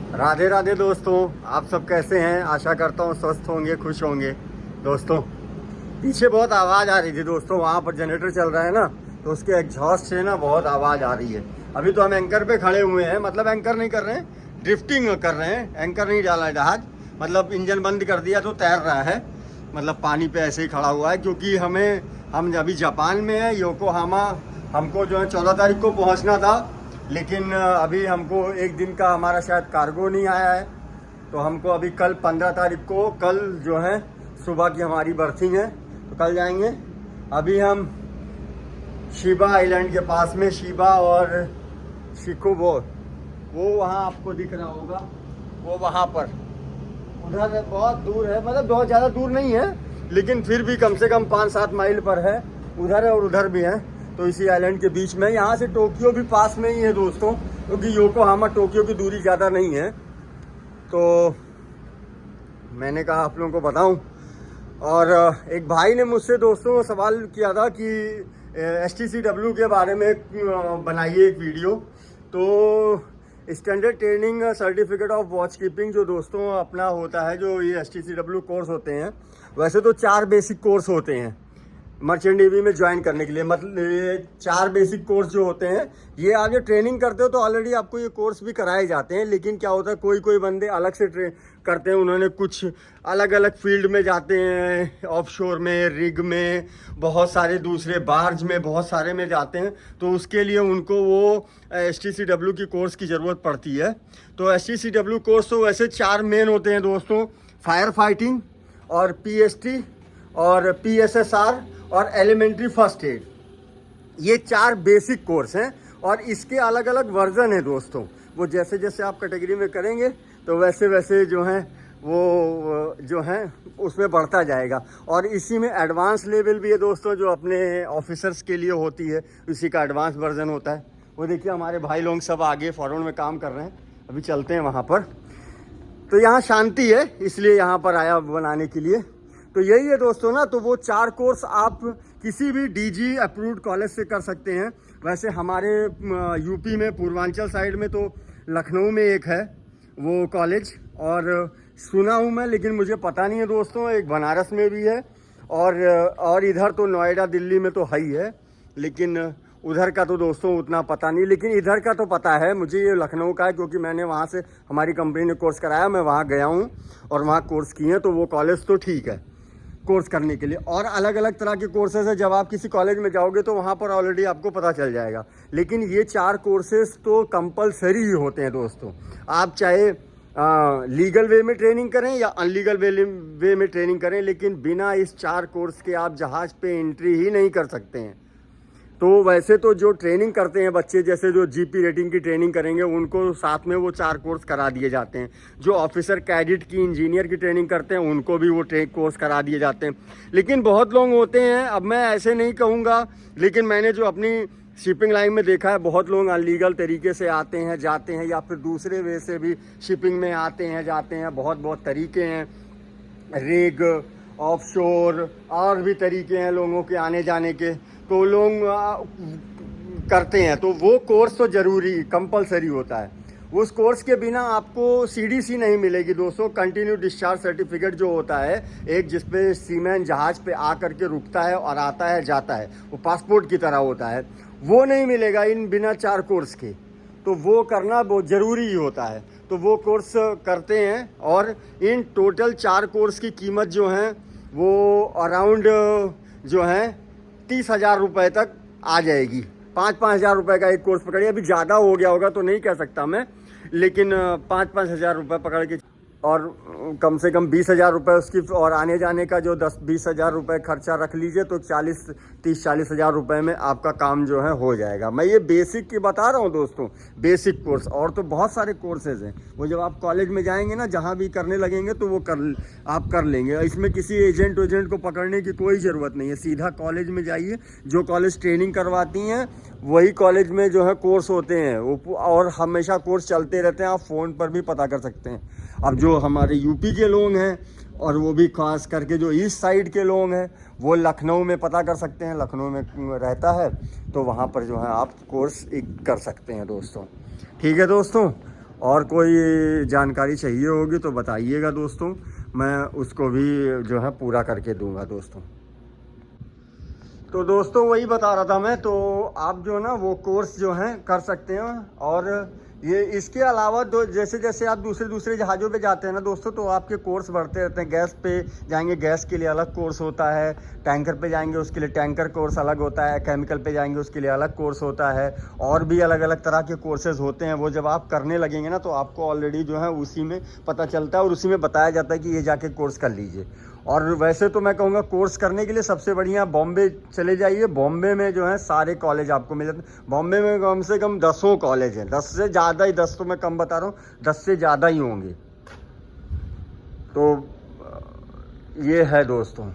राधे राधे दोस्तों, आप सब कैसे हैं। आशा करता हूँ स्वस्थ होंगे, खुश होंगे। दोस्तों, पीछे बहुत आवाज़ आ रही थी दोस्तों, वहाँ पर जनरेटर चल रहा है ना, तो उसके एग्जॉस्ट से ना बहुत आवाज़ आ रही है। अभी तो हम एंकर पे खड़े हुए हैं, मतलब एंकर नहीं कर रहे हैं, ड्रिफ्टिंग कर रहे हैं। एंकर नहीं डाला है जहाज, मतलब इंजन बंद कर दिया तो तैर रहा है, मतलब पानी पे ऐसे ही खड़ा हुआ है। क्योंकि हम अभी जापान में है, योकोहामा। हमको जो है 14 तारीख को पहुँचना था, लेकिन अभी हमको एक दिन का हमारा शायद कार्गो नहीं आया है। तो हमको अभी कल 15 तारीख को, कल जो है सुबह की हमारी बर्थिंग है, तो कल जाएंगे। अभी हम शिबा आइलैंड के पास में, शिबा और शिकोबो, वो वहाँ आपको दिख रहा होगा, वो वहाँ पर उधर बहुत दूर है, मतलब बहुत ज़्यादा दूर नहीं है, लेकिन फिर भी कम से कम 5-7 माइल पर है। उधर है और उधर भी है, तो इसी आइलैंड के बीच में। यहाँ से टोक्यो भी पास में ही है दोस्तों, क्योंकि योकोहामा टोक्यो की दूरी ज़्यादा नहीं है। तो मैंने कहा आप लोगों को बताऊं। और एक भाई ने मुझसे दोस्तों सवाल किया था कि STCW के बारे में बनाइए एक वीडियो। तो standard training certificate of watch keeping जो दोस्तों अपना होता है, जो ये STCW कोर्स होते हैं, वैसे तो 4 बेसिक कोर्स होते हैं मर्चेंट नेवी में ज्वाइन करने के लिए। मतलब ये 4 बेसिक कोर्स जो होते हैं, ये आगे ट्रेनिंग करते हो तो ऑलरेडी आपको ये कोर्स भी कराए जाते हैं। लेकिन क्या होता है, कोई कोई बंदे अलग से ट्रेन करते हैं, उन्होंने कुछ अलग अलग फील्ड में जाते हैं, ऑफशोर में, रिग में, बहुत सारे दूसरे बार्ज में, बहुत सारे में जाते हैं। तो उसके लिए उनको वो STCW की कोर्स की ज़रूरत पड़ती है। तो STCW कोर्स तो वैसे 4 मेन होते हैं दोस्तों, फायर फाइटिंग और PST और PSSR और एलिमेंट्री फर्स्ट एड। ये 4 बेसिक कोर्स हैं और इसके अलग अलग वर्जन है दोस्तों। वो जैसे जैसे आप कैटेगरी में करेंगे तो वैसे वैसे जो हैं वो जो हैं उसमें बढ़ता जाएगा। और इसी में एडवांस लेवल भी है दोस्तों, जो अपने ऑफिसर्स के लिए होती है, इसी का एडवांस वर्जन होता है। वो देखिए हमारे भाई लोग सब आगे फॉरवर्ड में काम कर रहे हैं, अभी चलते हैं वहाँ पर। तो यहाँ शांति है, इसलिए यहाँ पर आया बनाने के लिए। तो यही है दोस्तों ना, तो वो 4 कोर्स आप किसी भी DG अप्रूव्ड कॉलेज से कर सकते हैं। वैसे हमारे यूपी में पूर्वांचल साइड में तो लखनऊ में एक है वो कॉलेज, और सुना हूँ मैं, लेकिन मुझे पता नहीं है दोस्तों। एक बनारस में भी है, और इधर तो नोएडा दिल्ली में तो है ही है, लेकिन उधर का तो दोस्तों उतना पता नहीं। लेकिन इधर का तो पता है मुझे, ये लखनऊ का है, क्योंकि मैंने वहाँ से, हमारी कंपनी ने कोर्स कराया, मैं वहाँ गया हूँ और वहाँ कोर्स किए हैं। तो वो कॉलेज तो ठीक है कोर्स करने के लिए। और अलग अलग तरह के कोर्सेज है, जब आप किसी कॉलेज में जाओगे तो वहाँ पर ऑलरेडी आपको पता चल जाएगा। लेकिन ये 4 कोर्सेज तो कंपलसरी ही होते हैं दोस्तों। आप चाहे लीगल वे में ट्रेनिंग करें या अनलीगल वे में ट्रेनिंग करें, लेकिन बिना इस 4 कोर्स के आप जहाज़ पे एंट्री ही नहीं कर सकते हैं। तो वैसे तो जो ट्रेनिंग करते हैं बच्चे, जैसे जो GP रेटिंग की ट्रेनिंग करेंगे, उनको साथ में वो 4 कोर्स करा दिए जाते हैं। जो ऑफिसर कैडेट की, इंजीनियर की ट्रेनिंग करते हैं, उनको भी वो कोर्स करा दिए जाते हैं। लेकिन बहुत लोग होते हैं, अब मैं ऐसे नहीं कहूँगा, लेकिन मैंने जो अपनी शिपिंग लाइन में देखा है, बहुत लोग अनलीगल तरीके से आते हैं, जाते हैं, या फिर दूसरे वे से भी शिपिंग में आते हैं, जाते हैं। बहुत बहुत तरीके हैं, रिग, ऑफशोर, और भी तरीके हैं लोगों के आने जाने के, तो लोग करते हैं। तो वो कोर्स तो ज़रूरी कंपलसरी होता है। उस कोर्स के बिना आपको CDC नहीं मिलेगी दोस्तों, कंटिन्यू डिस्चार्ज सर्टिफिकेट जो होता है, एक जिसपे सीमैन जहाज़ पे आकर के रुकता है और आता है जाता है, वो पासपोर्ट की तरह होता है, वो नहीं मिलेगा इन बिना 4 कोर्स के। तो वो करना बहुत ज़रूरी ही होता है। तो वो कोर्स करते हैं, और इन टोटल 4 कोर्स की कीमत जो है वो अराउंड जो है 30,000 रुपये तक आ जाएगी। 5-5 हज़ार रुपये का एक कोर्स पकड़िए। अभी ज़्यादा हो गया होगा तो नहीं कह सकता मैं, लेकिन 5-5 हज़ार रुपये पकड़ के, और कम से कम 20,000 रुपये उसकी, और आने जाने का जो 10-20 हज़ार रुपये खर्चा रख लीजिए, तो 30-40 हज़ार रुपये में आपका काम जो है हो जाएगा। मैं ये बेसिक की बता रहा हूँ दोस्तों, बेसिक कोर्स। और तो बहुत सारे कोर्सेज हैं, वो जब आप कॉलेज में जाएंगे ना, जहाँ भी करने लगेंगे, तो वो आप कर लेंगे। इसमें किसी एजेंट को पकड़ने की कोई ज़रूरत नहीं है। सीधा कॉलेज में जाइए, जो कॉलेज ट्रेनिंग करवाती हैं वही कॉलेज में जो है कोर्स होते हैं, वो और हमेशा कोर्स चलते रहते हैं। आप फ़ोन पर भी पता कर सकते हैं। अब जो हमारे यूपी के लोग हैं, और वो भी खास करके जो ईस्ट साइड के लोग हैं, वो लखनऊ में पता कर सकते हैं, लखनऊ में रहता है, तो वहाँ पर जो है आप कोर्स कर सकते हैं दोस्तों। ठीक है दोस्तों, और कोई जानकारी चाहिए होगी तो बताइएगा दोस्तों, मैं उसको भी जो है पूरा करके दूंगा दोस्तों। तो दोस्तों वही बता रहा था मैं, तो आप जो ना वो कोर्स जो है कर सकते हैं। और ये इसके अलावा दो जैसे जैसे आप दूसरे जहाज़ों पे जाते हैं ना दोस्तों, तो आपके कोर्स बढ़ते रहते हैं। गैस पे जाएंगे, गैस के लिए अलग कोर्स होता है। टैंकर पे जाएंगे, उसके लिए टैंकर कोर्स अलग होता है। केमिकल पे जाएंगे, उसके लिए अलग कोर्स होता है। और भी अलग अलग तरह के कोर्सेज होते हैं। वो जब आप करने लगेंगे ना, तो आपको ऑलरेडी जो है उसी में पता चलता है और उसी में बताया जाता है कि ये जाके कोर्स कर लीजिए। और वैसे तो मैं कहूँगा कोर्स करने के लिए सबसे बढ़िया बॉम्बे चले जाइए। बॉम्बे में जो है सारे कॉलेज आपको मिल जाते हैं। बॉम्बे में कम से कम 10 कॉलेज हैं, 10 से ज़्यादा ही, 10 तो मैं कम बता रहा हूँ, 10 से ज़्यादा ही होंगे। तो ये है दोस्तों।